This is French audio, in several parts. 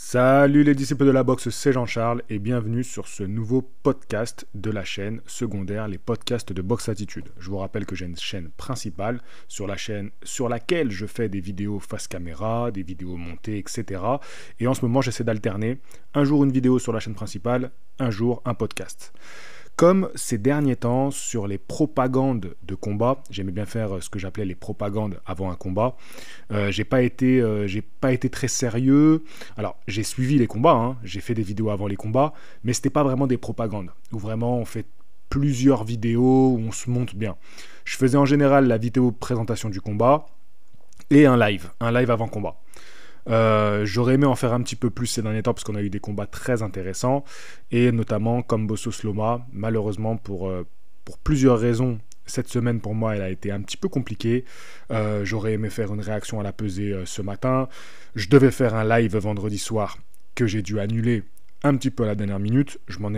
Salut les disciples de la boxe, c'est Jean-Charles et bienvenue sur ce nouveau podcast de la chaîne secondaire, les podcasts de Boxe Attitude. Je vous rappelle que j'ai une chaîne principale sur laquelle je fais des vidéos face caméra, des vidéos montées, etc. Et en ce moment, j'essaie d'alterner un jour une vidéo sur la chaîne principale, un jour un podcast. Comme ces derniers temps, sur les propagandes de combat, j'aimais bien faire ce que j'appelais les propagandes avant un combat. J'ai pas été très sérieux. Alors, j'ai suivi les combats, hein, j'ai fait des vidéos avant les combats, mais c'était pas vraiment des propagandes, où vraiment on fait plusieurs vidéos, où on se monte bien. Je faisais en général la vidéo présentation du combat et un live avant combat. J'aurais aimé en faire un petit peu plus ces derniers temps parce qu'on a eu des combats très intéressants et notamment comme Bossos Loma. Malheureusement pour plusieurs raisons, cette semaine pour moi elle a été un petit peu compliquée. J'aurais aimé faire une réaction à la pesée ce matin. Je devais faire un live vendredi soir que j'ai dû annuler un petit peu à la dernière minute. Je m'en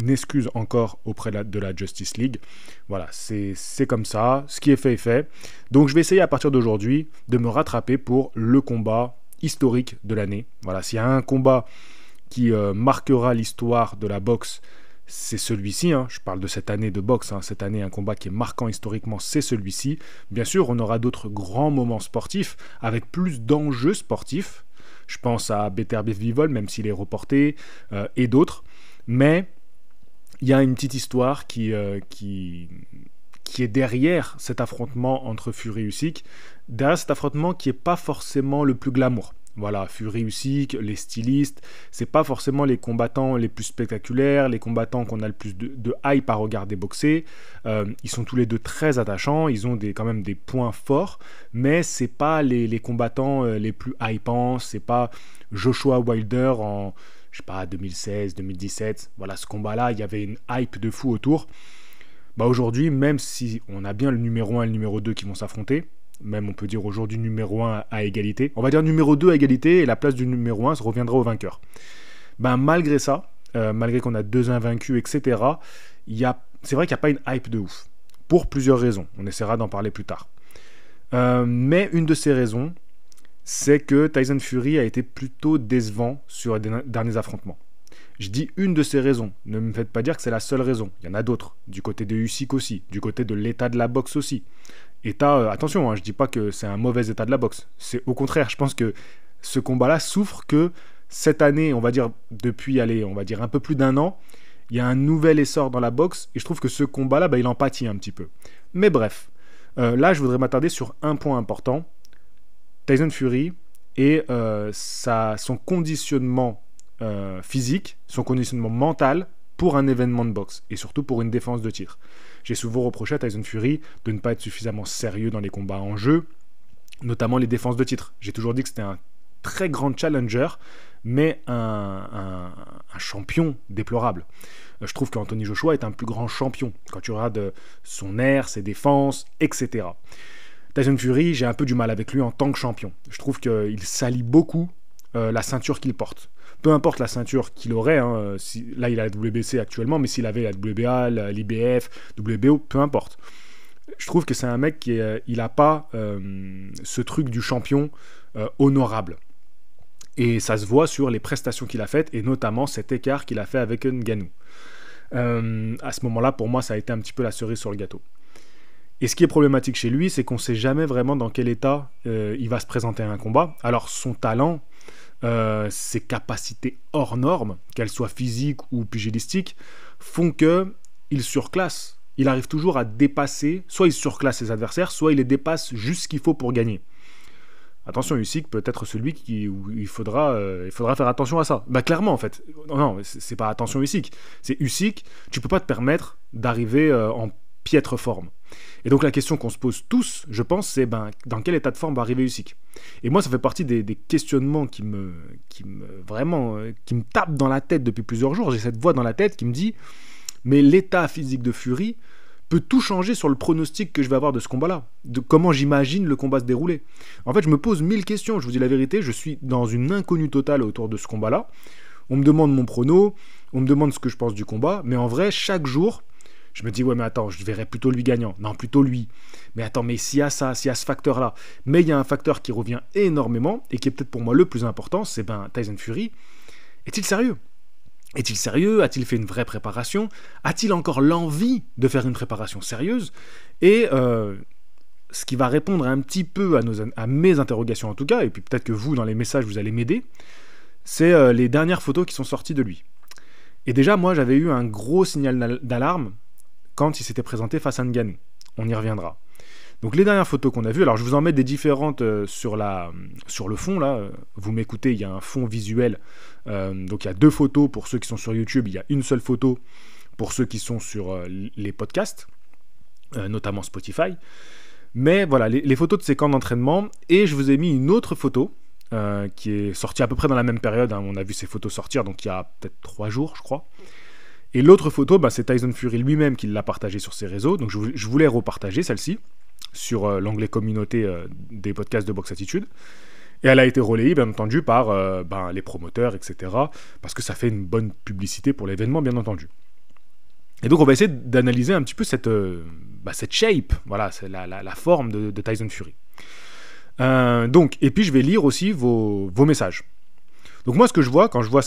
excuse encore auprès de la Justice League. Voilà, c'est comme ça. Ce qui est fait est fait. Donc je vais essayer à partir d'aujourd'hui de me rattraper pour le combat historique de l'année. Voilà, s'il y a un combat qui marquera l'histoire de la boxe, c'est celui-ci. Hein. Je parle de cette année de boxe. Hein. Cette année, un combat qui est marquant historiquement, c'est celui-ci. Bien sûr, on aura d'autres grands moments sportifs avec plus d'enjeux sportifs. Je pense à Beterbiev Bivol, même s'il est reporté, et d'autres. Mais il y a une petite histoire qui est derrière cet affrontement entre Fury et Usyk, derrière cet affrontement qui n'est pas forcément le plus glamour. Voilà, Fury, Usyk, les stylistes, c'est pas forcément les combattants les plus spectaculaires, les combattants qu'on a le plus de hype à regarder boxer. Ils sont tous les deux très attachants, ils ont quand même des points forts, mais c'est pas les combattants les plus hypants, c'est pas Joshua Wilder en, je sais pas, 2016, 2017. Voilà, ce combat-là, il y avait une hype de fou autour. Bah aujourd'hui, même si on a bien le numéro 1 et le numéro 2 qui vont s'affronter, même on peut dire aujourd'hui numéro 1 à égalité, on va dire numéro 2 à égalité et la place du numéro 1 se reviendra au vainqueur. Ben malgré ça, malgré qu'on a deux invaincus, etc., c'est vrai qu'il n'y a pas une hype de ouf. Pour plusieurs raisons, on essaiera d'en parler plus tard. Mais une de ces raisons, c'est que Tyson Fury a été plutôt décevant sur les derniers affrontements. Je dis une de ces raisons, ne me faites pas dire que c'est la seule raison, il y en a d'autres, du côté de Usyk aussi, du côté de l'état de la boxe aussi. Attention, hein, je dis pas que c'est un mauvais état de la boxe, c'est au contraire, je pense que ce combat-là souffre que cette année, on va dire depuis, on va dire un peu plus d'un an, il y a un nouvel essor dans la boxe, et je trouve que ce combat-là, il en pâtit un petit peu. Mais bref, là je voudrais m'attarder sur un point important, Tyson Fury et son conditionnement physique, son conditionnement mental pour un événement de boxe et surtout pour une défense de titre. J'ai souvent reproché à Tyson Fury de ne pas être suffisamment sérieux dans les combats en jeu, notamment les défenses de titre. J'ai toujours dit que c'était un très grand challenger, mais un champion déplorable. Je trouve qu'Anthony Joshua est un plus grand champion quand tu regardes son air, ses défenses, etc. Tyson Fury, j'ai un peu du mal avec lui en tant que champion. Je trouve qu'il salit beaucoup la ceinture qu'il porte. Peu importe la ceinture qu'il aurait, hein, là il a la WBC actuellement, mais s'il avait la WBA, l'IBF, WBO, peu importe. Je trouve que c'est un mec qui n'a pas ce truc du champion honorable. Et ça se voit sur les prestations qu'il a faites, et notamment cet écart qu'il a fait avec Ngannou. À ce moment-là, pour moi, ça a été un petit peu la cerise sur le gâteau. Et ce qui est problématique chez lui, c'est qu'on ne sait jamais vraiment dans quel état il va se présenter à un combat. Alors son talent, ses capacités hors normes, qu'elles soient physiques ou pugilistiques, font qu'il surclasse. Il arrive toujours à dépasser, soit il surclasse ses adversaires, soit il les dépasse juste ce qu'il faut pour gagner. Attention, Usyk peut être celui où il faudra faire attention à ça. Clairement, en fait. Non, c'est pas attention Usyk. C'est Usyk, tu peux pas te permettre d'arriver en piètre forme. Et donc la question qu'on se pose tous, je pense, c'est dans quel état de forme va arriver Usyk. Et moi, ça fait partie des questionnements qui me tapent dans la tête depuis plusieurs jours. J'ai cette voix dans la tête qui me dit, mais l'état physique de Fury peut tout changer sur le pronostic que je vais avoir de ce combat-là, de comment j'imagine le combat se dérouler. En fait, je me pose 1000 questions, je vous dis la vérité, je suis dans une inconnue totale autour de ce combat-là. On me demande mon prono, on me demande ce que je pense du combat, mais en vrai, chaque jour, Je me dis, ouais, mais attends, je verrais plutôt lui gagnant. Non, plutôt lui. Mais attends, mais s'il y a ça, s'il y a ce facteur-là. Mais il y a un facteur qui revient énormément et qui est peut-être pour moi le plus important, c'est Tyson Fury. Est-il sérieux ? Est-il sérieux ? A-t-il fait une vraie préparation ? A-t-il encore l'envie de faire une préparation sérieuse ? Et ce qui va répondre un petit peu à mes interrogations en tout cas, et puis peut-être que vous, dans les messages, vous allez m'aider, c'est les dernières photos qui sont sorties de lui. Et déjà, moi, j'avais eu un gros signal d'alarme quand il s'était présenté face à Ngannou. On y reviendra. Donc les dernières photos qu'on a vues, alors je vous en mets des différentes sur le fond, là. Vous m'écoutez, il y a un fond visuel. Donc il y a 2 photos pour ceux qui sont sur YouTube, il y a une seule photo pour ceux qui sont sur les podcasts, notamment Spotify. Mais voilà, les photos de ces camps d'entraînement. Et je vous ai mis une autre photo qui est sortie à peu près dans la même période. On a vu ces photos sortir, donc il y a peut-être 3 jours, je crois. Et l'autre photo, c'est Tyson Fury lui-même qui l'a partagée sur ses réseaux. Donc je voulais repartager celle-ci sur l'onglet communauté des podcasts de Box Attitude. Et elle a été relayée, bien entendu, par les promoteurs, etc. Parce que ça fait une bonne publicité pour l'événement, bien entendu. Et donc on va essayer d'analyser un petit peu cette shape, voilà, c'est la forme de Tyson Fury. Et puis je vais lire aussi vos messages. Donc moi, ce que je vois quand je vois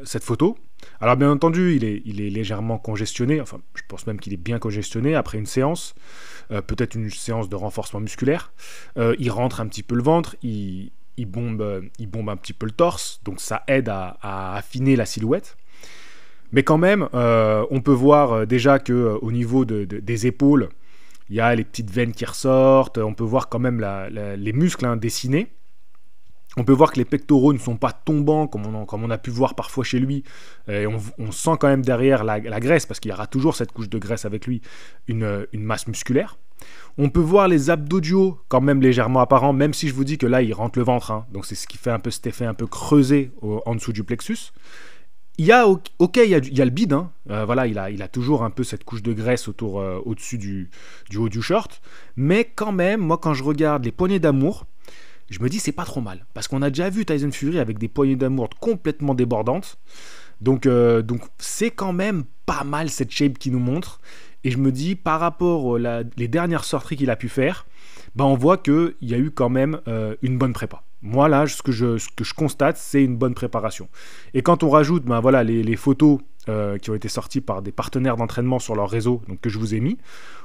cette photo, alors bien entendu, il est légèrement congestionné, enfin je pense même qu'il est bien congestionné après une séance, peut-être une séance de renforcement musculaire. Il rentre un petit peu le ventre, il bombe un petit peu le torse, donc ça aide à affiner la silhouette. Mais quand même, on peut voir déjà qu'au niveau des épaules, il y a les petites veines qui ressortent, on peut voir quand même les muscles dessinés. On peut voir que les pectoraux ne sont pas tombants comme on a pu voir parfois chez lui. Et on sent quand même derrière la graisse, parce qu'il y aura toujours cette couche de graisse avec lui, une masse musculaire. On peut voir les abdominaux quand même légèrement apparents, même si je vous dis que là, il rentre le ventre. Donc c'est ce qui fait un peu cet effet un peu creusé en dessous du plexus. Il y a le bide, voilà, il a toujours un peu cette couche de graisse au-dessus du haut du short. Mais quand même, moi, quand je regarde les poignées d'amour, je me dis c'est pas trop mal. Parce qu'on a déjà vu Tyson Fury avec des poignées d'amour complètement débordantes. Donc c'est quand même pas mal cette shape qu'il nous montre. Et je me dis, par rapport les dernières sorties qu'il a pu faire, on voit qu'il y a eu quand même une bonne prépa. Moi, là, ce que je constate, c'est une bonne préparation. Et quand on rajoute les photos qui ont été sorties par des partenaires d'entraînement sur leur réseau, donc que je vous ai mis,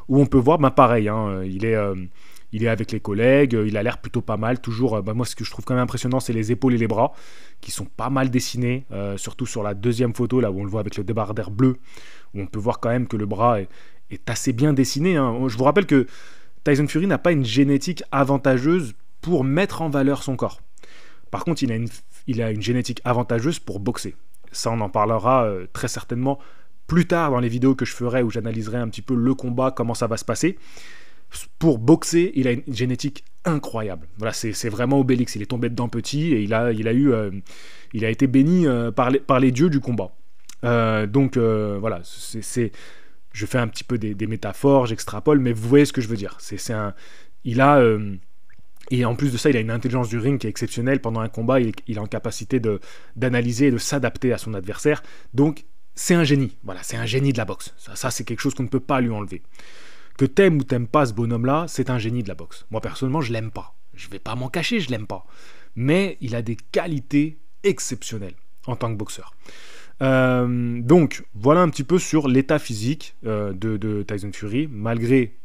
où on peut voir, pareil, il est avec les collègues, il a l'air plutôt pas mal. Toujours, moi, ce que je trouve quand même impressionnant, c'est les épaules et les bras, qui sont pas mal dessinés, surtout sur la deuxième photo, là où on le voit avec le débardeur bleu, où on peut voir quand même que le bras est assez bien dessiné. Je vous rappelle que Tyson Fury n'a pas une génétique avantageuse pour mettre en valeur son corps. Par contre, il a une génétique avantageuse pour boxer. Ça, on en parlera très certainement plus tard dans les vidéos que je ferai, où j'analyserai un petit peu le combat, comment ça va se passer. Pour boxer, il a une génétique incroyable. Voilà, c'est vraiment Obélix. Il est tombé dedans petit et il a été béni par les dieux du combat. Voilà, je fais un petit peu des métaphores, j'extrapole, mais vous voyez ce que je veux dire. Et en plus de ça, il a une intelligence du ring qui est exceptionnelle. Pendant un combat, il est en capacité d'analyser et de s'adapter à son adversaire. Donc, c'est un génie. Voilà, c'est un génie de la boxe. Ça, c'est quelque chose qu'on ne peut pas lui enlever. Que t'aimes ou t'aimes pas ce bonhomme-là, c'est un génie de la boxe. Moi, personnellement, je l'aime pas. Je vais pas m'en cacher, je l'aime pas. Mais il a des qualités exceptionnelles en tant que boxeur. Donc, voilà un petit peu sur l'état physique de Tyson Fury. Malgré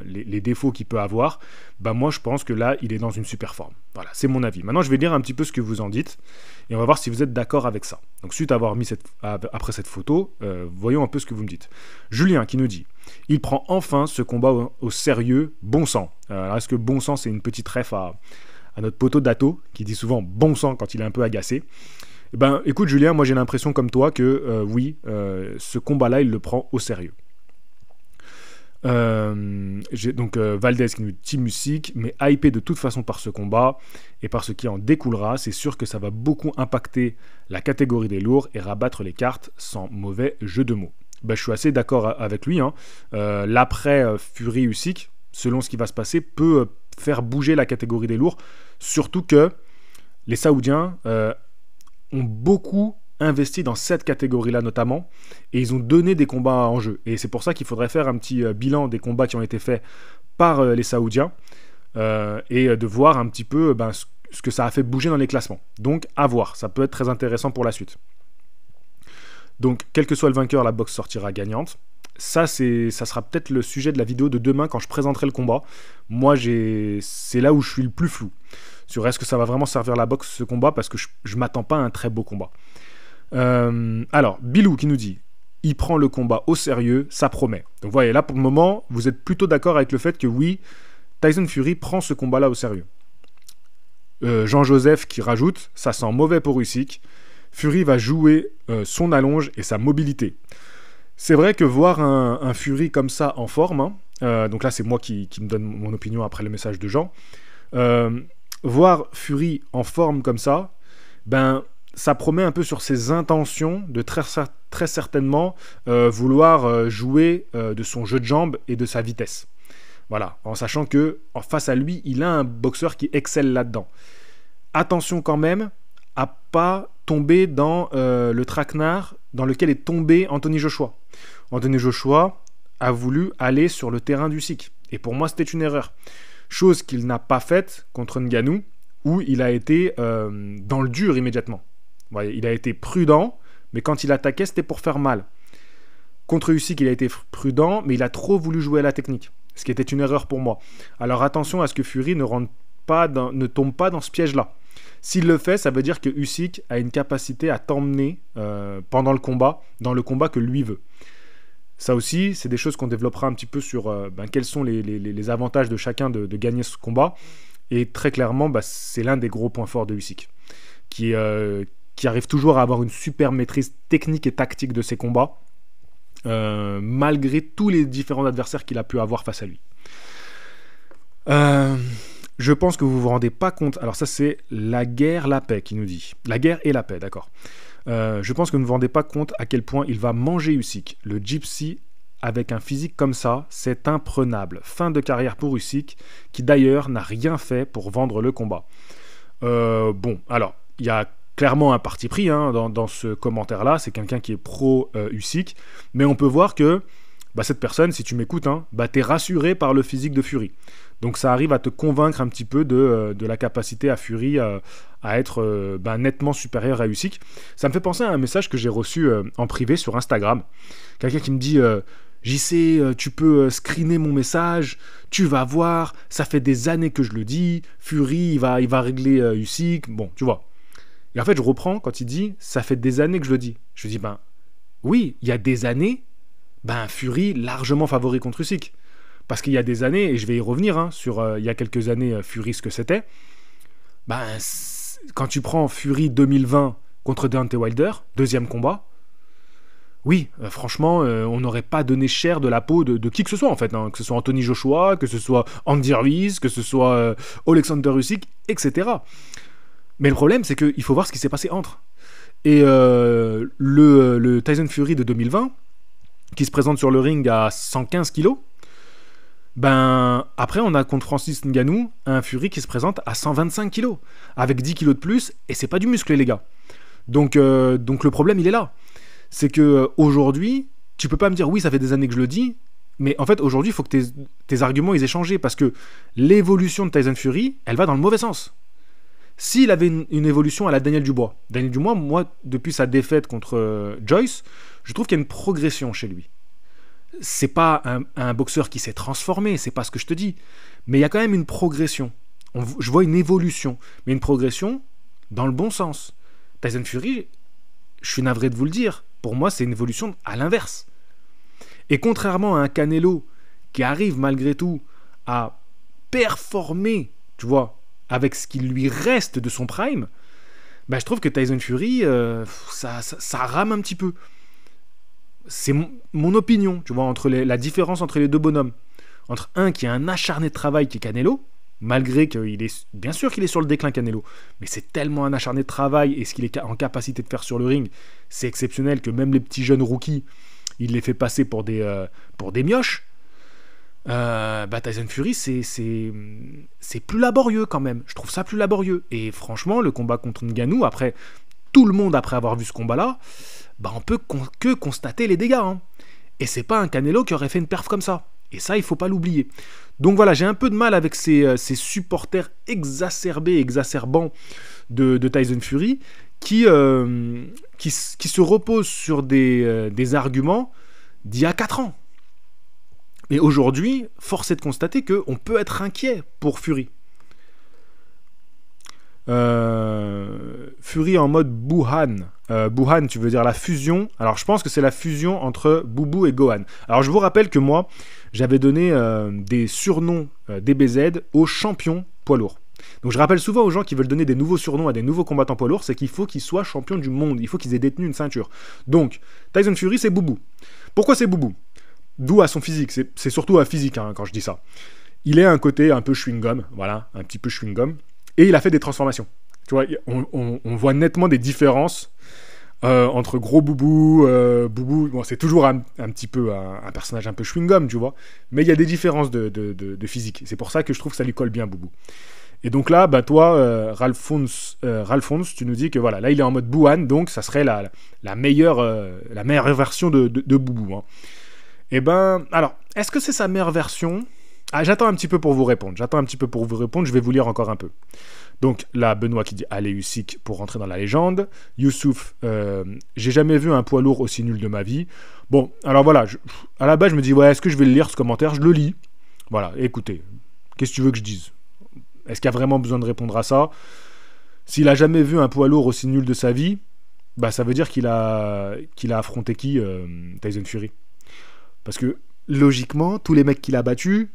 les défauts qu'il peut avoir, moi, je pense que là, il est dans une super forme. Voilà, c'est mon avis. Maintenant, je vais lire un petit peu ce que vous en dites et on va voir si vous êtes d'accord avec ça. Donc, suite à avoir mis après cette photo, voyons un peu ce que vous me dites. Julien qui nous dit: il prend enfin ce combat au sérieux, bon sang. Alors, est-ce que bon sang, c'est une petite ref à notre poteau Dato, qui dit souvent bon sang quand il est un peu agacé? Écoute Julien, moi j'ai l'impression comme toi que oui, ce combat-là, il le prend au sérieux. J'ai donc Valdez qui nous dit Team Music, mais hypé de toute façon par ce combat et par ce qui en découlera, c'est sûr que ça va beaucoup impacter la catégorie des lourds et rabattre les cartes sans mauvais jeu de mots. Je suis assez d'accord avec lui. L'après Fury Usyk, selon ce qui va se passer, peut faire bouger la catégorie des lourds, surtout que les Saoudiens ont beaucoup investi dans cette catégorie-là notamment, et ils ont donné des combats en jeu. Et c'est pour ça qu'il faudrait faire un petit bilan des combats qui ont été faits par les Saoudiens, et de voir un petit peu ce que ça a fait bouger dans les classements. Donc à voir, ça peut être très intéressant pour la suite. Donc quel que soit le vainqueur, la boxe sortira gagnante. Ça sera peut-être le sujet de la vidéo de demain quand je présenterai le combat. Moi, c'est là où je suis le plus flou. Sur est-ce que ça va vraiment servir la boxe ce combat, parce que je m'attends pas à un très beau combat. Alors, Bilou qui nous dit « Il prend le combat au sérieux, ça promet ». Donc vous voyez, là pour le moment, vous êtes plutôt d'accord avec le fait que oui, Tyson Fury prend ce combat-là au sérieux. Jean-Joseph qui rajoute « Ça sent mauvais pour Usyk. Fury va jouer son allonge et sa mobilité ». C'est vrai que voir un Fury comme ça en forme, donc là c'est moi qui me donne mon opinion après le message de Jean, voir Fury en forme comme ça, ça promet un peu sur ses intentions de très certainement vouloir jouer de son jeu de jambes et de sa vitesse. Voilà, en sachant que face à lui, il a un boxeur qui excelle là-dedans. Attention quand même à pas tomber dans le traquenard dans lequel est tombé Anthony Joshua. Anthony Joshua a voulu aller sur le terrain d'Usyk. Et pour moi, c'était une erreur. Chose qu'il n'a pas faite contre Ngannou, où il a été dans le dur immédiatement. Ouais, il a été prudent, mais quand il attaquait, c'était pour faire mal. Contre Usyk, il a été prudent, mais il a trop voulu jouer à la technique. Ce qui était une erreur pour moi. Alors attention à ce que Fury ne tombe pas dans ce piège-là. S'il le fait, ça veut dire que Usyk a une capacité à t'emmener pendant le combat, dans le combat que lui veut. Ça aussi, c'est des choses qu'on développera un petit peu sur quels sont les avantages de chacun de gagner ce combat. Et très clairement, c'est l'un des gros points forts de Usyk, qui arrive toujours à avoir une super maîtrise technique et tactique de ses combats, malgré tous les différents adversaires qu'il a pu avoir face à lui. Je pense que vous vous rendez pas compte. Alors ça, c'est la guerre, la paix qui nous dit. La guerre et la paix, d'accord. Je pense que vous ne vous rendez pas compte à quel point il va manger Usyk. Le Gypsy, avec un physique comme ça, c'est imprenable. Fin de carrière pour Usyk, qui d'ailleurs n'a rien fait pour vendre le combat. Bon, alors, il y a clairement un parti pris dans ce commentaire-là. C'est quelqu'un qui est pro-Usyk. Mais on peut voir que cette personne, si tu m'écoutes, t'es rassuré par le physique de Fury. Donc ça arrive à te convaincre un petit peu de la capacité à Fury à être nettement supérieur à Usyk. Ça me fait penser à un message que j'ai reçu en privé sur Instagram. Quelqu'un qui me dit JC, tu peux screener mon message, tu vas voir, ça fait des années que je le dis, Fury il va régler Usyk, bon tu vois. Et en fait je reprends quand il dit ça fait des années que je le dis. Je dis oui, il y a des années, Fury largement favori contre Usyk. Parce qu'il y a des années, et je vais y revenir sur il y a quelques années Fury ce que c'était, quand tu prends Fury 2020 contre Deontay Wilder, deuxième combat, oui, franchement, on n'aurait pas donné cher de la peau de qui que ce soit en fait, que ce soit Anthony Joshua, que ce soit Andy Ruiz, que ce soit Alexander Usyk, etc. Mais le problème, c'est qu'il faut voir ce qui s'est passé entre. Et le Tyson Fury de 2020, qui se présente sur le ring à 115 kilos, après on a contre Francis Ngannou un Fury qui se présente à 125 kilos, avec 10 kilos de plus, et c'est pas du muscle les gars. Donc le problème il est là. C'est que aujourd'hui, tu peux pas me dire oui ça fait des années que je le dis, mais en fait aujourd'hui il faut que tes arguments ils aient changé, parce que l'évolution de Tyson Fury, elle va dans le mauvais sens. S'il avait une évolution à la Daniel Dubois, moi depuis sa défaite contre Joyce, je trouve qu'il y a une progression chez lui. C'est pas un boxeur qui s'est transformé, c'est pas ce que je te dis, mais il y a quand même une progression. Je vois une évolution, mais une progression dans le bon sens. Tyson Fury, je suis navré de vous le dire, pour moi c'est une évolution à l'inverse. Et contrairement à un Canelo qui arrive malgré tout à performer, tu vois, avec ce qui lui reste de son prime, je trouve que Tyson Fury, ça rame un petit peu. C'est mon opinion, tu vois, la différence entre les deux bonhommes. Entre un qui a un acharné de travail qui est Canelo, malgré qu'il est, bien sûr qu'il est sur le déclin Canelo, mais c'est tellement un acharné de travail, et ce qu'il est en capacité de faire sur le ring, c'est exceptionnel que même les petits jeunes rookies, il les fait passer pour des mioches. Tyson Fury, c'est plus laborieux quand même. Je trouve ça plus laborieux. Et franchement, le combat contre Ngannou, après, tout le monde, après avoir vu ce combat-là, on peut que constater les dégâts. Hein. Et c'est pas un Canelo qui aurait fait une perf comme ça. Et ça, il faut pas l'oublier. Donc voilà, j'ai un peu de mal avec ces supporters exacerbants de Tyson Fury qui se reposent sur des arguments d'il y a 4 ans. Mais aujourd'hui, force est de constater qu'on peut être inquiet pour Fury. Fury en mode Buhan. Buhan, tu veux dire la fusion. Alors je pense que c'est la fusion entre Boubou et Gohan. Alors je vous rappelle que moi, j'avais donné des surnoms DBZ aux champions poids lourds. Donc je rappelle souvent aux gens qui veulent donner des nouveaux surnoms à des nouveaux combattants poids lourds, c'est qu'il faut qu'ils soient champions du monde, il faut qu'ils aient détenu une ceinture. Donc Tyson Fury, c'est Boubou. Pourquoi c'est Boubou? D'où à son physique, c'est surtout à physique hein, quand je dis ça. Il est un côté un peu chewing-gum, voilà, un petit peu chewing-gum, et il a fait des transformations. Tu vois, on voit nettement des différences entre gros Boubou, Boubou, bon, c'est toujours un petit peu un personnage un peu chewing-gum, tu vois, mais il y a des différences de physique. C'est pour ça que je trouve que ça lui colle bien, Boubou. Et donc là, toi, Ralphonse, tu nous dis que voilà, là il est en mode Buhan, donc ça serait la meilleure version de Boubou. Hein. Et alors, est-ce que c'est sa meilleure version? J'attends un petit peu pour vous répondre. Je vais vous lire encore un peu. Donc là, Benoît qui dit allez Usyk pour rentrer dans la légende. Youssouf, j'ai jamais vu un poids lourd aussi nul de ma vie. Bon, alors voilà, à la base je me dis ouais, est-ce que je vais le lire ce commentaire? Je le lis. Voilà, écoutez, qu'est-ce que tu veux que je dise? Est-ce qu'il y a vraiment besoin de répondre à ça? S'il a jamais vu un poids lourd aussi nul de sa vie, ça veut dire qu'il a affronté qui, Tyson Fury? Parce que logiquement, tous les mecs qu'il a battus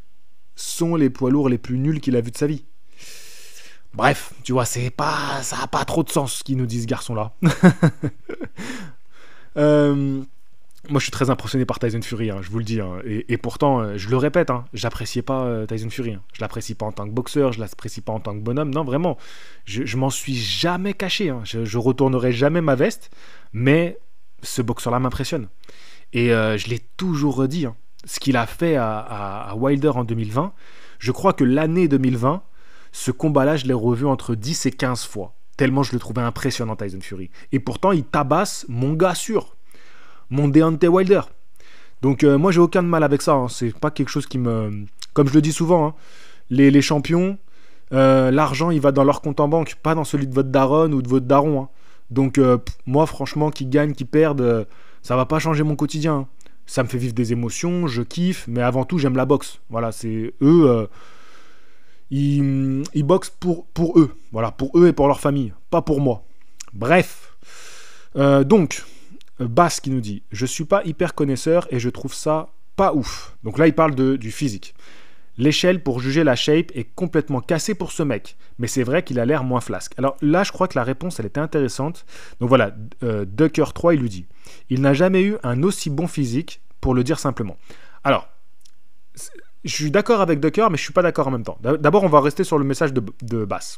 sont les poids lourds les plus nuls qu'il a vus de sa vie. Bref, tu vois, ça n'a pas trop de sens ce qu'il nous dit ce garçon-là. Moi, je suis très impressionné par Tyson Fury, hein, je vous le dis. Hein, et pourtant, je le répète, hein, j'appréciais pas Tyson Fury. Hein. Je l'apprécie pas en tant que boxeur, je l'apprécie pas en tant que bonhomme. Non, vraiment, je m'en suis jamais caché. Hein. Je retournerai jamais ma veste, mais ce boxeur-là m'impressionne. Et je l'ai toujours redit. Hein. Ce qu'il a fait à Wilder en 2020, je crois que l'année 2020, ce combat-là, je l'ai revu entre 10 et 15 fois. Tellement je le trouvais impressionnant, Tyson Fury. Et pourtant, il tabasse mon gars sûr. Mon Deontay Wilder. Donc moi j'ai aucun mal avec ça, hein. C'est pas quelque chose qui me... Comme je le dis souvent, hein, les champions, l'argent il va dans leur compte en banque, pas dans celui de votre daronne ou de votre daron. Hein. Donc moi franchement, qu'ils gagnent, qu'ils perdent, ça va pas changer mon quotidien. Hein. Ça me fait vivre des émotions, je kiffe, mais avant tout j'aime la boxe. Voilà, c'est eux, ils boxent pour eux. Voilà, pour eux et pour leur famille, pas pour moi. Bref, donc... Bass qui nous dit « Je suis pas hyper connaisseur et je trouve ça pas ouf. » Donc là, il parle du physique. « L'échelle pour juger la shape est complètement cassée pour ce mec, mais c'est vrai qu'il a l'air moins flasque. » Alors là, je crois que la réponse, elle était intéressante. Donc voilà, Ducker3, il lui dit « Il n'a jamais eu un aussi bon physique, pour le dire simplement. » Alors, je suis d'accord avec Ducker, mais je suis pas d'accord en même temps. D'abord, on va rester sur le message de Bass.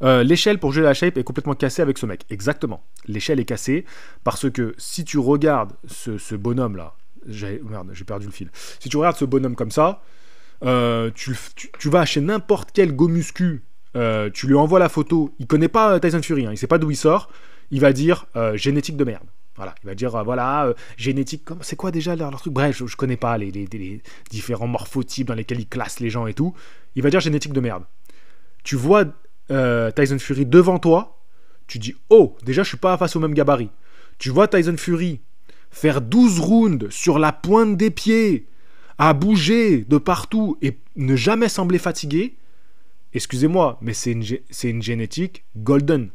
L'échelle pour jouer la shape est complètement cassée avec ce mec. Exactement. L'échelle est cassée parce que si tu regardes ce bonhomme là, j'ai perdu le fil. Si tu regardes ce bonhomme comme ça, tu vas chez n'importe quel go muscu, tu lui envoies la photo. Il connaît pas Tyson Fury, hein, il sait pas d'où il sort. Il va dire génétique de merde. Voilà, il va dire génétique. C'est quoi déjà leur truc? Bref, je connais pas les différents morphotypes dans lesquels ils classent les gens et tout. Il va dire génétique de merde. Tu vois Tyson Fury devant toi, tu dis oh, déjà je suis pas face au même gabarit. Tu vois Tyson Fury faire 12 rounds sur la pointe des pieds, à bouger de partout et ne jamais sembler fatigué. Excusez-moi, mais c'est une génétique golden.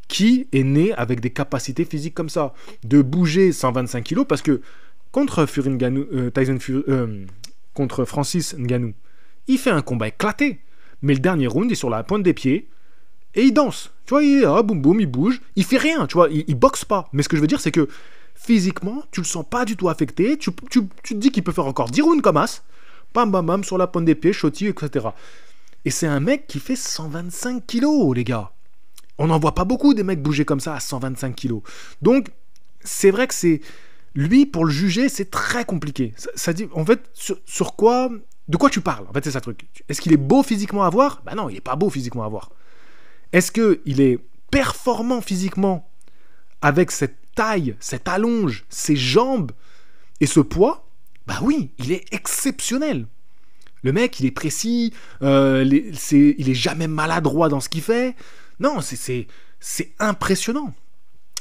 Qui est né avec des capacités physiques comme ça, de bouger 125 kilos, parce que contre contre Francis Ngannou, il fait un combat éclaté. Mais le dernier round, il est sur la pointe des pieds et il danse. Tu vois, boum boum, il bouge, il fait rien, tu vois, il boxe pas. Mais ce que je veux dire, c'est que physiquement, tu le sens pas du tout affecté. Tu te dis qu'il peut faire encore 10 rounds comme as, bam bam bam, sur la pointe des pieds, shotty, etc. Et c'est un mec qui fait 125 kilos, les gars. On n'en voit pas beaucoup des mecs bouger comme ça à 125 kilos. Donc, c'est vrai que c'est... Lui, pour le juger, c'est très compliqué. Ça dit, en fait, sur quoi... De quoi tu parles? En fait, c'est ça le truc. Est-ce qu'il est beau physiquement à voir? Non, il est pas beau physiquement à voir. Est-ce qu'il est performant physiquement, avec cette taille, cette allonge, ses jambes et ce poids, bah oui, il est exceptionnel. Le mec, il est précis, il est jamais maladroit dans ce qu'il fait. Non, c'est impressionnant.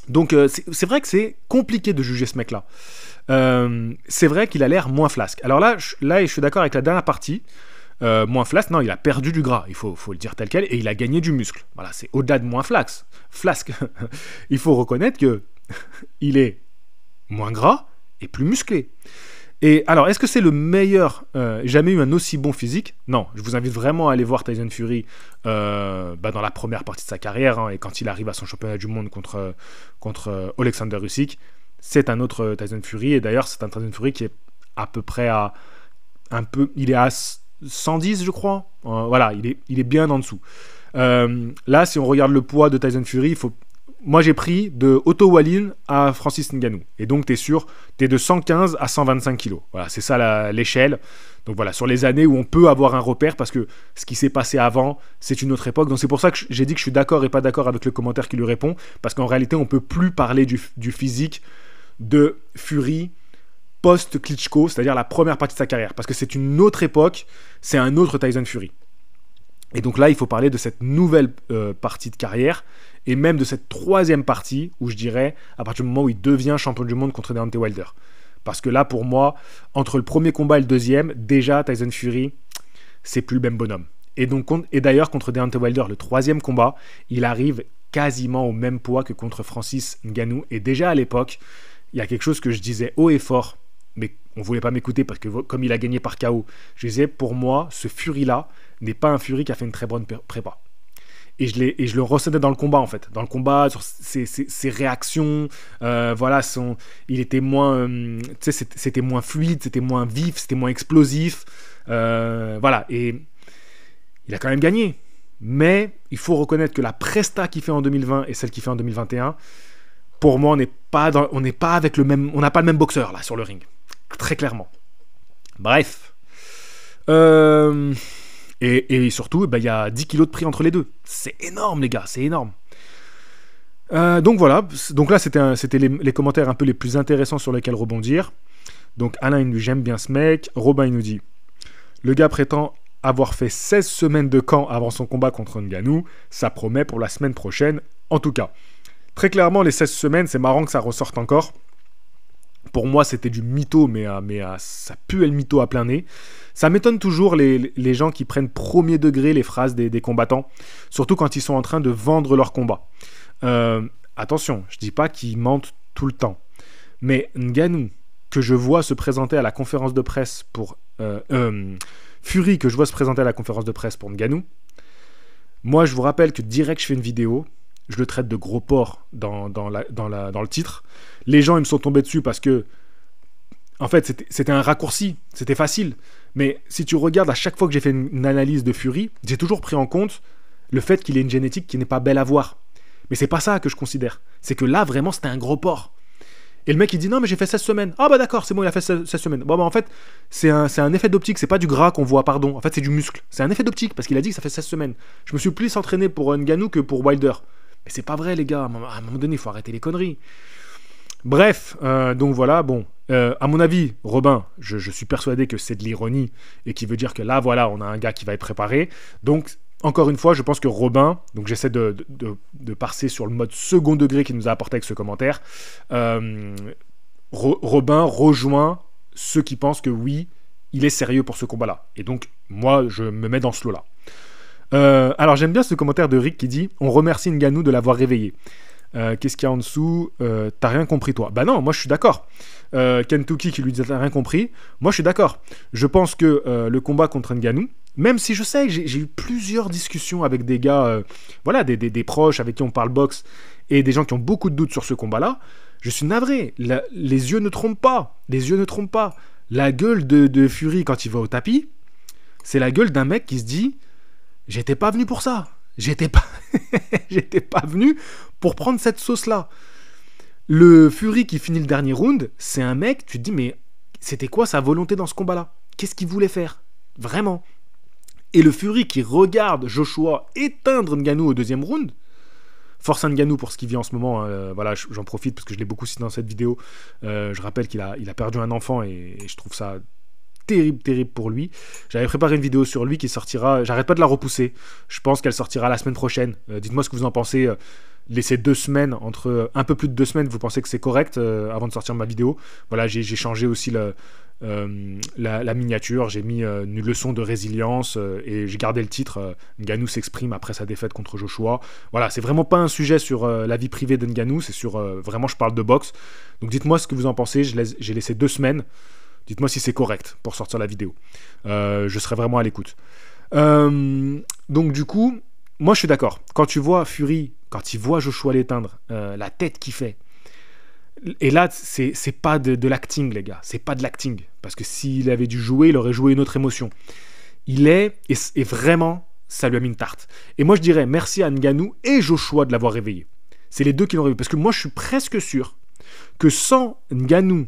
Donc c'est vrai que c'est compliqué de juger ce mec-là. C'est vrai qu'il a l'air moins flasque. Alors là, je suis d'accord avec la dernière partie. Moins flasque, non, il a perdu du gras, il faut le dire tel quel, et il a gagné du muscle. Voilà, c'est au-delà de moins flasque. Il faut reconnaître que il est moins gras et plus musclé. Et alors, est-ce que c'est le meilleur jamais eu un aussi bon physique? Non, je vous invite vraiment à aller voir Tyson Fury dans la première partie de sa carrière, hein, et quand il arrive à son championnat du monde contre Alexander Usyk, c'est un autre Tyson Fury, et d'ailleurs, c'est un Tyson Fury qui est à peu près il est à 110, je crois. Voilà, il est bien en dessous. Là, si on regarde le poids de Tyson Fury, moi j'ai pris de Otto Wallin à Francis Ngannou. Et donc t'es de 115 à 125 kilos. Voilà, c'est ça l'échelle. Donc voilà, sur les années où on peut avoir un repère, parce que ce qui s'est passé avant, c'est une autre époque. Donc c'est pour ça que j'ai dit que je suis d'accord et pas d'accord avec le commentaire qui lui répond, parce qu'en réalité, on peut plus parler du physique de Fury post-Klitschko, c'est-à-dire la première partie de sa carrière, parce que c'est une autre époque, c'est un autre Tyson Fury. Et donc là, il faut parler de cette nouvelle partie de carrière, et même de cette troisième partie, où je dirais, à partir du moment où il devient champion du monde contre Deontay Wilder. Parce que là, pour moi, entre le premier combat et le deuxième, déjà, Tyson Fury, c'est plus le même bonhomme. Et d'ailleurs, contre Deontay Wilder, le troisième combat, il arrive quasiment au même poids que contre Francis Ngannou. Et déjà à l'époque, il y a quelque chose que je disais haut et fort, mais on ne voulait pas m'écouter parce que comme il a gagné par KO, je disais, pour moi, ce Fury-là n'est pas un Fury qui a fait une très bonne prépa. Et je le ressentais dans le combat, en fait. Dans le combat, sur ses réactions, voilà, il était moins, c'était moins fluide, c'était moins vif, c'était moins explosif. Voilà, et il a quand même gagné. Mais il faut reconnaître que la presta qu'il fait en 2020 et celle qu'il fait en 2021, pour moi, on n'a pas le même boxeur là sur le ring, très clairement. Bref, et surtout, il y a 10 kilos de prix entre les deux. C'est énorme, les gars, c'est énorme. Donc voilà, donc là c'était les commentaires un peu les plus intéressants sur lesquels rebondir. Donc Alain, il nous dit, j'aime bien ce mec. Robin, il nous dit, le gars prétend avoir fait 16 semaines de camp avant son combat contre Ngannou. Ça promet pour la semaine prochaine, en tout cas. Très clairement, les 16 semaines, c'est marrant que ça ressorte encore. Pour moi, c'était du mytho, mais ça puait le mytho à plein nez. Ça m'étonne toujours les gens qui prennent premier degré les phrases des combattants, surtout quand ils sont en train de vendre leur combat. Attention, je dis pas qu'ils mentent tout le temps. Mais Ngannou, que je vois se présenter à la conférence de presse pour... Fury, que je vois se présenter à la conférence de presse pour Ngannou, moi, je vous rappelle que direct, je fais une vidéo, je le traite de gros porc dans le titre. Les gens, ils me sont tombés dessus parce que, en fait, c'était un raccourci, c'était facile. Mais si tu regardes à chaque fois que j'ai fait une analyse de Fury, j'ai toujours pris en compte le fait qu'il ait une génétique qui n'est pas belle à voir. Mais c'est pas ça que je considère. C'est que là, vraiment, c'était un gros porc. Et le mec, il dit non, mais j'ai fait 16 semaines. Ah bah d'accord, c'est bon, il a fait 16 semaines. Bon, bah en fait, c'est un effet d'optique, c'est pas du gras qu'on voit, pardon. En fait, c'est du muscle. C'est un effet d'optique parce qu'il a dit que ça fait 16 semaines. Je me suis plus entraîné pour Ngannou que pour Wilder. Mais c'est pas vrai, les gars. À un moment donné, il faut arrêter les conneries. Bref, donc voilà, bon. À mon avis, Robin, je suis persuadé que c'est de l'ironie et qui veut dire que là, voilà, on a un gars qui va être préparé. Donc, encore une fois, je pense que Robin, donc j'essaie de passer sur le mode second degré qu'il nous a apporté avec ce commentaire. Robin rejoint ceux qui pensent que oui, il est sérieux pour ce combat-là. Et donc, moi, je me mets dans ce lot-là. Alors, j'aime bien ce commentaire de Rick qui dit « On remercie Ngannou de l'avoir réveillé ». Qu'est-ce qu'il y a en dessous? T'as rien compris, toi? Bah non, moi je suis d'accord. Kentucky qui lui dit t'as rien compris. Moi je suis d'accord. Je pense que le combat contre Ngannou, même si je sais que j'ai eu plusieurs discussions avec des gars, voilà, des proches avec qui on parle boxe, et des gens qui ont beaucoup de doutes sur ce combat-là, je suis navré. Les yeux ne trompent pas. Les yeux ne trompent pas. La gueule de Fury quand il va au tapis, c'est la gueule d'un mec qui se dit j'étais pas venu pour ça. J'étais pas venu pour prendre cette sauce-là. Le Fury qui finit le dernier round, c'est un mec, tu te dis, mais c'était quoi sa volonté dans ce combat-là? Qu'est-ce qu'il voulait faire? Vraiment. Et le Fury qui regarde Joshua éteindre Ngannou au deuxième round, Force à Ngannou pour ce qu'il vit en ce moment. Voilà, j'en profite parce que je l'ai beaucoup cité dans cette vidéo. Je rappelle qu'il a perdu un enfant et je trouve ça terrible pour lui. J'avais préparé une vidéo sur lui qui sortira, j'arrête pas de la repousser. Je pense qu'elle sortira la semaine prochaine. Dites-moi ce que vous en pensez. Laissez 2 semaines, entre un peu plus de 2 semaines, vous pensez que c'est correct avant de sortir ma vidéo. Voilà, j'ai changé aussi la miniature, j'ai mis une leçon de résilience et j'ai gardé le titre Ngannou s'exprime après sa défaite contre Joshua. Voilà, c'est vraiment pas un sujet sur la vie privée de Ngannou, c'est sur vraiment je parle de boxe. Donc dites-moi ce que vous en pensez, j'ai laissé 2 semaines. Dites-moi si c'est correct pour sortir la vidéo. Je serai vraiment à l'écoute. Donc du coup, moi je suis d'accord. Quand tu vois Fury, quand il voit Joshua l'éteindre, la tête qu'il fait, et là c'est pas de l'acting les gars, c'est pas de l'acting. Parce que s'il avait dû jouer, il aurait joué une autre émotion. Il est, et vraiment, ça lui a mis une tarte. Et moi je dirais merci à Ngannou et Joshua de l'avoir réveillé. C'est les deux qui l'ont réveillé. Parce que moi je suis presque sûr que sans Ngannou,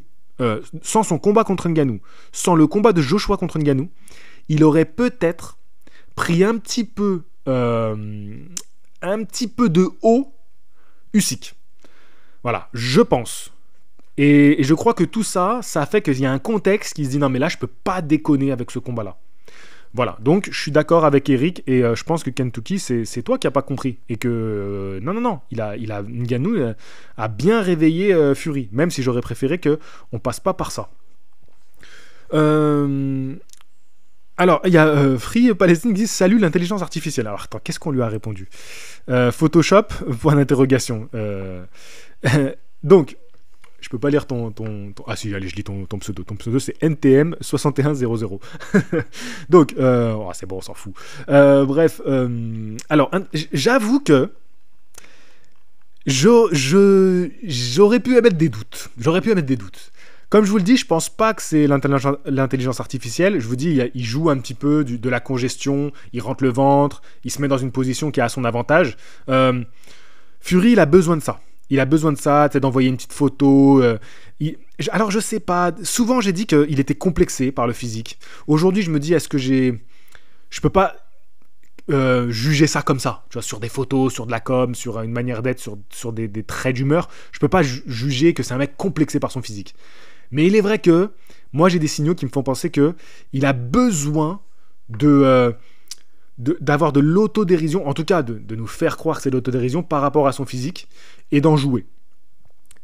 sans son combat contre Ngannou, sans le combat de Joshua contre Ngannou, il aurait peut-être pris un petit peu de haut Usyk. Voilà, je pense. Et je crois que tout ça, ça fait qu'il y a un contexte qui se dit non mais là je peux pas déconner avec ce combat-là. Voilà, donc je suis d'accord avec Eric et je pense que Kentucky, c'est toi qui n'as pas compris. Et que non, Ngannou a bien réveillé Fury, même si j'aurais préféré qu'on passe pas par ça. Alors, il y a Free Palestine qui dit salut l'intelligence artificielle. Alors attends, qu'est-ce qu'on lui a répondu? Photoshop, point d'interrogation. Donc, je peux pas lire ton... Ah si, allez, je lis ton pseudo. Ton pseudo, c'est NTM6100. Donc, c'est bon, on s'en fout. Bref, alors, j'avoue que j'aurais pu émettre des doutes. Comme je vous le dis, je pense pas que c'est l'intelligence artificielle. Je vous dis, il joue un petit peu de la congestion, il rentre le ventre, il se met dans une position qui est à son avantage. Fury, il a besoin de ça. Il a besoin de ça, d'envoyer une petite photo. Alors, je sais pas. Souvent, j'ai dit qu'il était complexé par le physique. Aujourd'hui, je me dis, est-ce que je peux pas juger ça comme ça, tu vois, sur des photos, sur de la com, sur une manière d'être, sur des traits d'humeur. Je peux pas juger que c'est un mec complexé par son physique. Mais il est vrai que moi, j'ai des signaux qui me font penser qu'il a besoin d'avoir de l'autodérision, en tout cas de nous faire croire que c'est de l'autodérision par rapport à son physique et d'en jouer.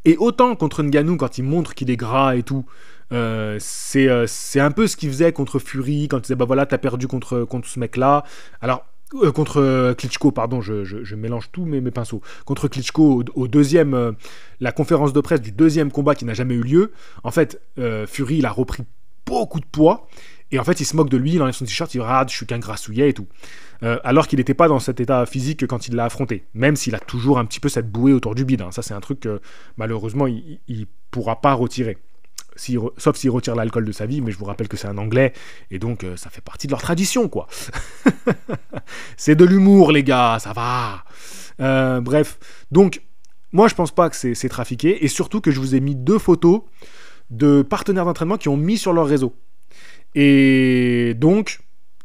Et autant contre Ngannou, quand il montre qu'il est gras et tout, c'est un peu ce qu'il faisait contre Fury, quand il disait bah voilà, t'as perdu contre ce mec-là. Alors, contre Klitschko, pardon, je mélange tous mes pinceaux. Contre Klitschko, au deuxième, la conférence de presse du deuxième combat qui n'a jamais eu lieu, en fait, Fury, il a repris beaucoup de poids. Et en fait, il se moque de lui, il enlève son t-shirt, il dit « Ah, je suis qu'un grassouillet et tout ». Alors qu'il n'était pas dans cet état physique quand il l'a affronté. Même s'il a toujours un petit peu cette bouée autour du bide. Hein. Ça, c'est un truc que, malheureusement, il ne pourra pas retirer. Sauf s'il retire l'alcool de sa vie, mais je vous rappelle que c'est un Anglais, et donc ça fait partie de leur tradition, quoi. C'est de l'humour, les gars, ça va. Bref, donc, moi, je pense pas que c'est trafiqué, et surtout que je vous ai mis 2 photos de partenaires d'entraînement qui ont mis sur leur réseau. Et donc,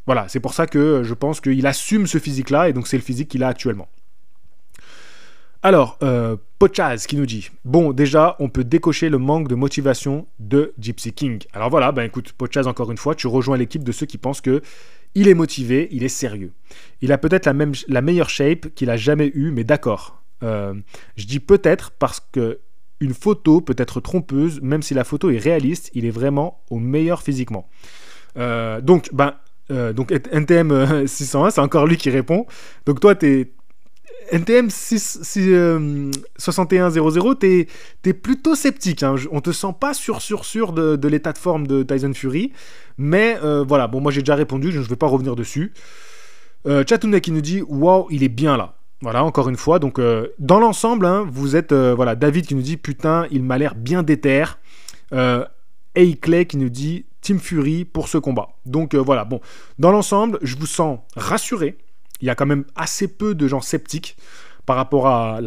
voilà, c'est pour ça que je pense qu'il assume ce physique-là, et donc c'est le physique qu'il a actuellement. Alors, Pochaz qui nous dit « Bon, déjà, on peut décocher le manque de motivation de Gypsy King. » Alors voilà, ben écoute, Pochaz, encore une fois, tu rejoins l'équipe de ceux qui pensent que il est motivé, il est sérieux. Il a peut-être la meilleure shape qu'il a jamais eue, mais d'accord. Je dis peut-être parce que une photo peut être trompeuse, même si la photo est réaliste, il est vraiment au meilleur physiquement. Donc NTM 601, c'est encore lui qui répond. Donc toi, t'es NTM 6100, t'es plutôt sceptique. Hein. On te sent pas sûr de l'état de forme de Tyson Fury. Mais voilà, bon, moi j'ai déjà répondu, je ne vais pas revenir dessus. Chatoune qui nous dit « Waouh, il est bien là ». Voilà, encore une fois. Donc, dans l'ensemble, hein, vous êtes... voilà, David qui nous dit « Putain, il m'a l'air bien déter ». Clay qui nous dit « Team Fury pour ce combat ». Donc, voilà, bon. Dans l'ensemble, je vous sens rassuré. Il y a quand même assez peu de gens sceptiques par rapport à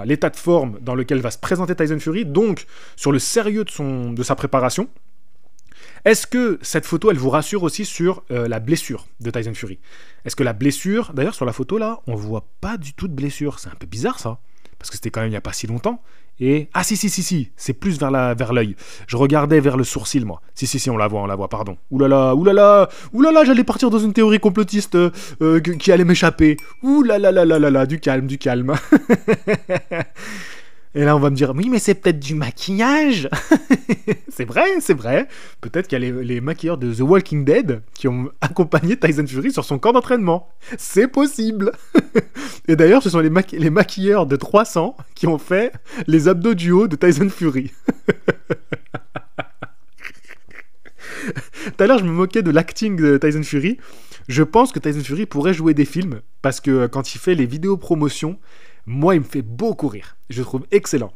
l'état de forme dans lequel va se présenter Tyson Fury. Donc, sur le sérieux de sa préparation. Est-ce que cette photo, elle vous rassure aussi sur la blessure de Tyson Fury? Est-ce que la blessure... D'ailleurs, sur la photo, là, on voit pas du tout de blessure. C'est un peu bizarre, ça. Parce que c'était quand même il n'y a pas si longtemps. Et... Ah, si. C'est plus vers l'œil. Je regardais vers le sourcil, moi. Si, on la voit, pardon. Ouh là là, j'allais partir dans une théorie complotiste qui allait m'échapper. Ouh là là, du calme. Et là, on va me dire, oui, mais c'est peut-être du maquillage. C'est vrai. Peut-être qu'il y a les maquilleurs de The Walking Dead qui ont accompagné Tyson Fury sur son camp d'entraînement. C'est possible. Et d'ailleurs, ce sont les maquilleurs de 300 qui ont fait les abdos du haut de Tyson Fury. Tout à l'heure, je me moquais de l'acting de Tyson Fury. Je pense que Tyson Fury pourrait jouer des films parce que quand il fait les vidéos promotion, moi, il me fait beaucoup rire. Je le trouve excellent.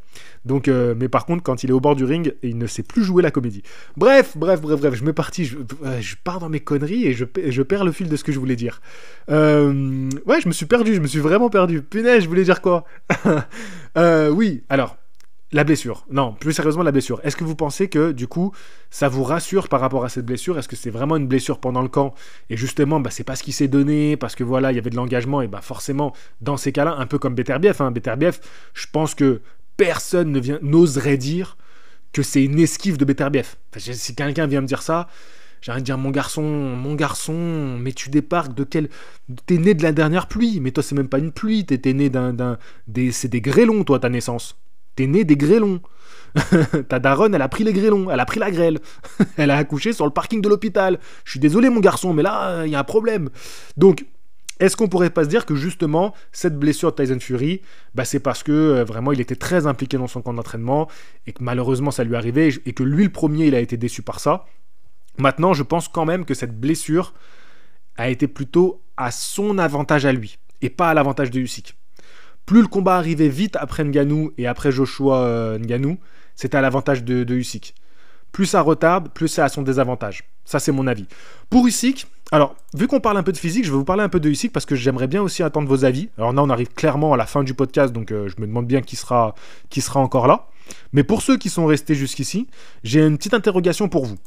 Donc, mais par contre, quand il est au bord du ring, il ne sait plus jouer la comédie. Bref. Je pars dans mes conneries et je perds le fil de ce que je voulais dire. Ouais, je me suis vraiment perdu. Punaise, je voulais dire quoi? Oui, alors... La blessure. Non, plus sérieusement, la blessure. Est-ce que vous pensez que, du coup, ça vous rassure par rapport à cette blessure? Est-ce que c'est vraiment une blessure pendant le camp? Et justement, c'est pas ce qui s'est donné, parce que voilà, il y avait de l'engagement, et forcément, dans ces cas-là, un peu comme Beterbiev. Beterbiev, je pense que personne n'oserait dire que c'est une esquive de Beterbiev. Si quelqu'un vient me dire ça, j'ai envie de dire, mon garçon, mais tu débarques de quel... T'es né de la dernière pluie, mais toi, c'est même pas une pluie, t'es né c'est des grêlons, toi, ta naissance. T'es né des grêlons. Ta daronne, elle a pris les grêlons, elle a pris la grêle. Elle a accouché sur le parking de l'hôpital. Je suis désolé, mon garçon, mais là, il y a un problème. Donc, est-ce qu'on pourrait pas se dire que justement, cette blessure de Tyson Fury, c'est parce que vraiment, il était très impliqué dans son camp d'entraînement et que malheureusement, ça lui arrivait et que lui, le premier, il a été déçu par ça. Maintenant, je pense quand même que cette blessure a été plutôt à son avantage à lui et pas à l'avantage de Usyk. Plus le combat arrivait vite après Ngannou et après Joshua Ngannou, c'était à l'avantage de Usyk. Plus ça retarde, plus c'est à son désavantage. Ça, c'est mon avis. Pour Usyk, alors, vu qu'on parle un peu de physique, je vais vous parler un peu de Usyk parce que j'aimerais bien aussi attendre vos avis. Alors là, on arrive clairement à la fin du podcast, donc je me demande bien qui sera encore là. Mais pour ceux qui sont restés jusqu'ici, j'ai une petite interrogation pour vous.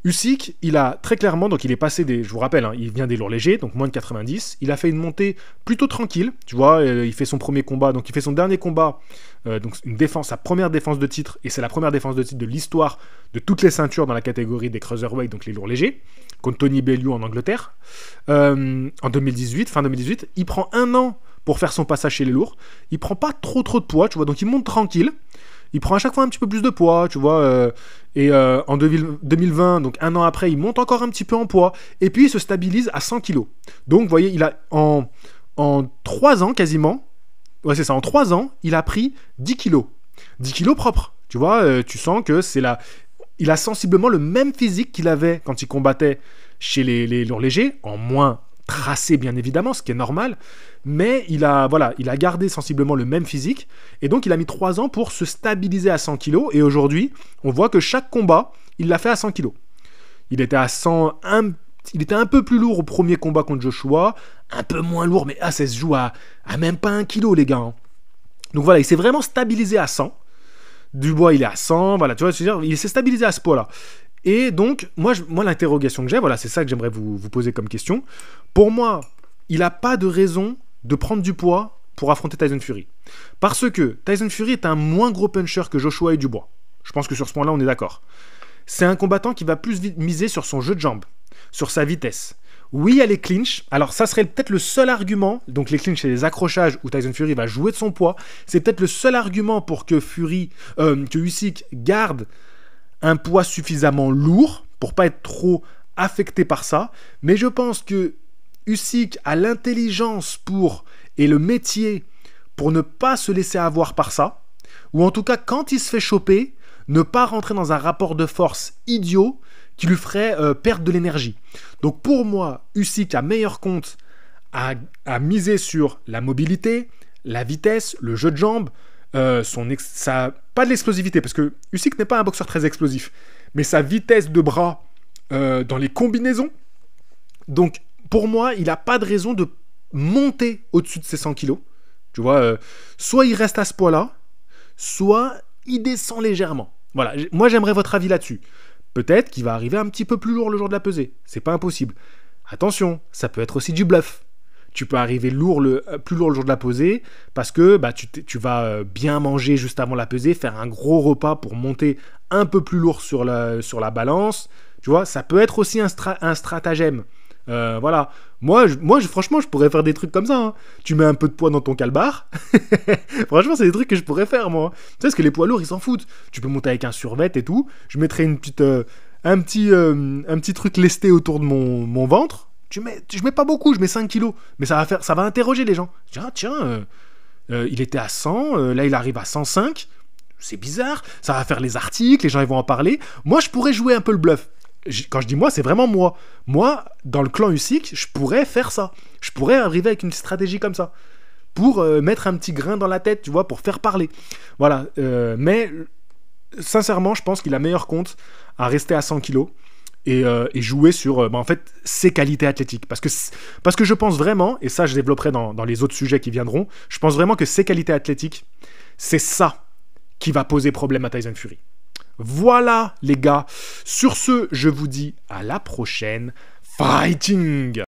Usyk, il a très clairement, donc il est passé je vous rappelle, il vient des lourds légers, donc moins de 90, il a fait une montée plutôt tranquille, tu vois, il fait son premier combat, donc il fait son dernier combat, donc sa première défense de titre, et c'est la première défense de titre de l'histoire de toutes les ceintures dans la catégorie des cruiserweight, donc les lourds légers, contre Tony Bellew en Angleterre, en 2018, fin 2018, il prend 1 an pour faire son passage chez les lourds, il prend pas trop de poids, tu vois, donc il monte tranquille. Il prend à chaque fois un petit peu plus de poids, tu vois. En 2020, donc 1 an après, il monte encore un petit peu en poids. Et puis, il se stabilise à 100 kg. Donc, vous voyez, il a en 3 ans quasiment, ouais, c'est ça, en 3 ans, il a pris 10 kg. 10 kg propres. Tu vois, tu sens que il a sensiblement le même physique qu'il avait quand il combattait chez les lourds légers, en moins tracé, bien évidemment, ce qui est normal. Mais il a gardé sensiblement le même physique, et donc il a mis 3 ans pour se stabiliser à 100 kg, et aujourd'hui, on voit que chaque combat, il l'a fait à 100 kg. Il était il était un peu plus lourd au premier combat contre Joshua, un peu moins lourd, mais ça se joue à même pas 1 kg, les gars. Donc voilà, il s'est vraiment stabilisé à 100. Dubois, il est à 100, voilà, tu vois, il s'est stabilisé à ce poids-là. Et donc, moi l'interrogation que j'ai, voilà, c'est ça que j'aimerais vous poser comme question. Pour moi, il n'a pas de raison de prendre du poids pour affronter Tyson Fury. Parce que Tyson Fury est un moins gros puncher que Joshua et Dubois. Je pense que sur ce point-là, on est d'accord. C'est un combattant qui va plus miser sur son jeu de jambes, sur sa vitesse. Oui, il y a les clinches. Alors, ça serait peut-être le seul argument. Donc, les clinches et les accrochages où Tyson Fury va jouer de son poids. C'est peut-être le seul argument pour que Usyk garde un poids suffisamment lourd pour pas être trop affecté par ça. Mais je pense que Usyk a l'intelligence et le métier pour ne pas se laisser avoir par ça, ou en tout cas quand il se fait choper, ne pas rentrer dans un rapport de force idiot qui lui ferait perdre de l'énergie. Donc pour moi, Usyk a meilleur compte à miser sur la mobilité, la vitesse, le jeu de jambes, pas de l'explosivité, parce que Usyk n'est pas un boxeur très explosif, mais sa vitesse de bras dans les combinaisons. Donc pour moi, il n'a pas de raison de monter au-dessus de ses 100 kilos. Tu vois, soit il reste à ce poids-là, soit il descend légèrement. Voilà, moi j'aimerais votre avis là-dessus. peut-être qu'il va arriver un petit peu plus lourd le jour de la pesée. C'est pas impossible. Attention, ça peut être aussi du bluff. Tu peux arriver plus lourd le jour de la pesée parce que tu vas bien manger juste avant la pesée, faire un gros repas pour monter un peu plus lourd sur la balance. Tu vois, ça peut être aussi un stratagème. Voilà. Moi, franchement, je pourrais faire des trucs comme ça. Hein. Tu mets un peu de poids dans ton calbar. Franchement, c'est des trucs que je pourrais faire, moi. Tu sais, parce que les poids lourds, ils s'en foutent. Tu peux monter avec un survêt et tout. Je mettrais un petit truc lesté autour de mon ventre. Je mets pas beaucoup, je mets 5 kilos. Mais ça va interroger les gens. Je dis, tiens, il était à 100, là, il arrive à 105. C'est bizarre. Ça va faire les articles, les gens ils vont en parler. Moi, je pourrais jouer un peu le bluff. Quand je dis moi, c'est vraiment moi. Moi, dans le clan Usyk, je pourrais faire ça. Je pourrais arriver avec une stratégie comme ça. Pour mettre un petit grain dans la tête, tu vois, pour faire parler. Voilà. Mais, sincèrement, je pense qu'il a meilleur compte à rester à 100 kilos et jouer sur, en fait, ses qualités athlétiques. Parce que je pense vraiment, et ça, je développerai dans les autres sujets qui viendront, je pense vraiment que ses qualités athlétiques, c'est ça qui va poser problème à Tyson Fury. Voilà les gars, sur ce, je vous dis à la prochaine. Fighting!